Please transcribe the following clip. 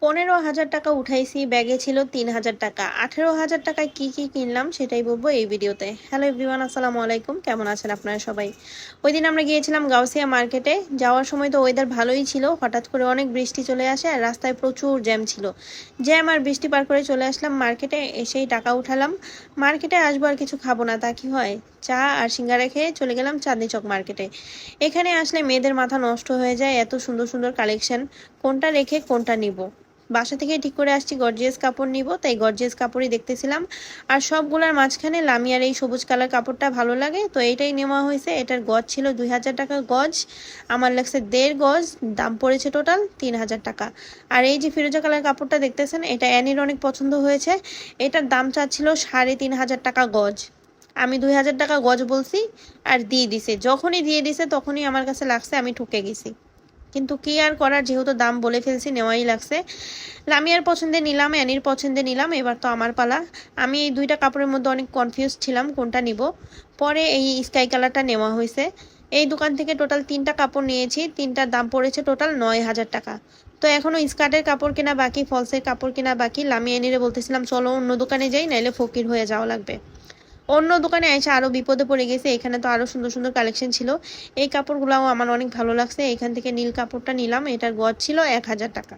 15,000 টাকা উঠাইছি, ব্যাগে ছিল 3,000 টাকা। 18,000 টাকায় কি কি কিনলাম সেটাই বলবো এই ভিডিওতে। হ্যালো এভরিওয়ান, আসসালামু আলাইকুম। কেমন আছেন আপনারা সবাই? ওই দিন আমরা গিয়েছিলাম গাউসিয়া মার্কেটে। যাওয়ার সময় তো ওয়েদার ভালোই ছিল, হঠাৎ করে অনেক বৃষ্টি চলে আসে আর রাস্তায় প্রচুর জ্যাম ছিল। জ্যাম আর বৃষ্টি পার করে চলে আসলাম মার্কেটে, এসেই টাকা উঠালাম। মার্কেটে আসবো আর কিছু খাবো না, তা কি হয়? চা আর সিঙ্গারা খেয়ে চলে গেলাম চাঁদনি চক মার্কেটে। এখানে আসলে মেয়েদের মাথা নষ্ট হয়ে যায়, এত সুন্দর সুন্দর কালেকশন, কোনটা রেখে কোনটা নিব। বাসা থেকে ঠিক করে আসছি গর্জিয়াস কাপড় নিব, তাই গর্জিয়াস কাপড়ই দেখতেছিলাম। আর সবগুলোর মাঝখানে লামিয়ার এই সবুজ কালার কাপড়টা ভালো লাগে, তো এইটাই নেওয়া হয়েছে। এটার গজ ছিল 2,000 টাকা গজ, আমার লাগছে 1.5 গজ, দাম পড়েছে টোটাল 3,000 টাকা। আর এই যে ফিরোজা কালার কাপড়টা দেখতেছেন, এটা অ্যানির অনেক পছন্দ হয়েছে। এটার দাম চাচ্ছিল 3,500 টাকা গজ। আমি 2,000 টাকা গজ বলছি আর দিয়ে দিছে। যখনই দিয়ে দিছে তখনই আমার কাছে লাগছে আমি ঠকে গেছি, কিন্তু কি আর করার, যেহেতু দাম বলে ফেলছি নেওয়াই লাগছে। লামিয়ার পছন্দে নিলাম, অ্যানির পছন্দে নিলাম, এবার তো আমার পালা। আমি এই দুইটা কাপড়ের মধ্যে অনেক কনফিউজ ছিলাম কোনটা নিব। পরে এই স্কাই কালারটা নেওয়া হয়েছে। এই দোকান থেকে টোটাল 3টা কাপড় নিয়েছি, 3টার দাম পড়েছে টোটাল 9,000 টাকা। তো এখনো স্কার্টের কাপড় কেনা বাকি, ফলসের কাপড় কেনা বাকি। লামিয়া অ্যানিরে বলতেছিলাম চলো অন্য দোকানে যাই, নাইলে ফকির হয়ে যাওয়া লাগবে। অন্য দোকানে এসে আরো বিপদে পড়ে গেছে, এখানে তো আরো সুন্দর সুন্দর কালেকশন ছিল। এই কাপড়গুলাও আমার অনেক ভালো লাগছে, এখান থেকে নীল কাপড়টা নিলাম, এটার গজ ছিল 1,000 টাকা।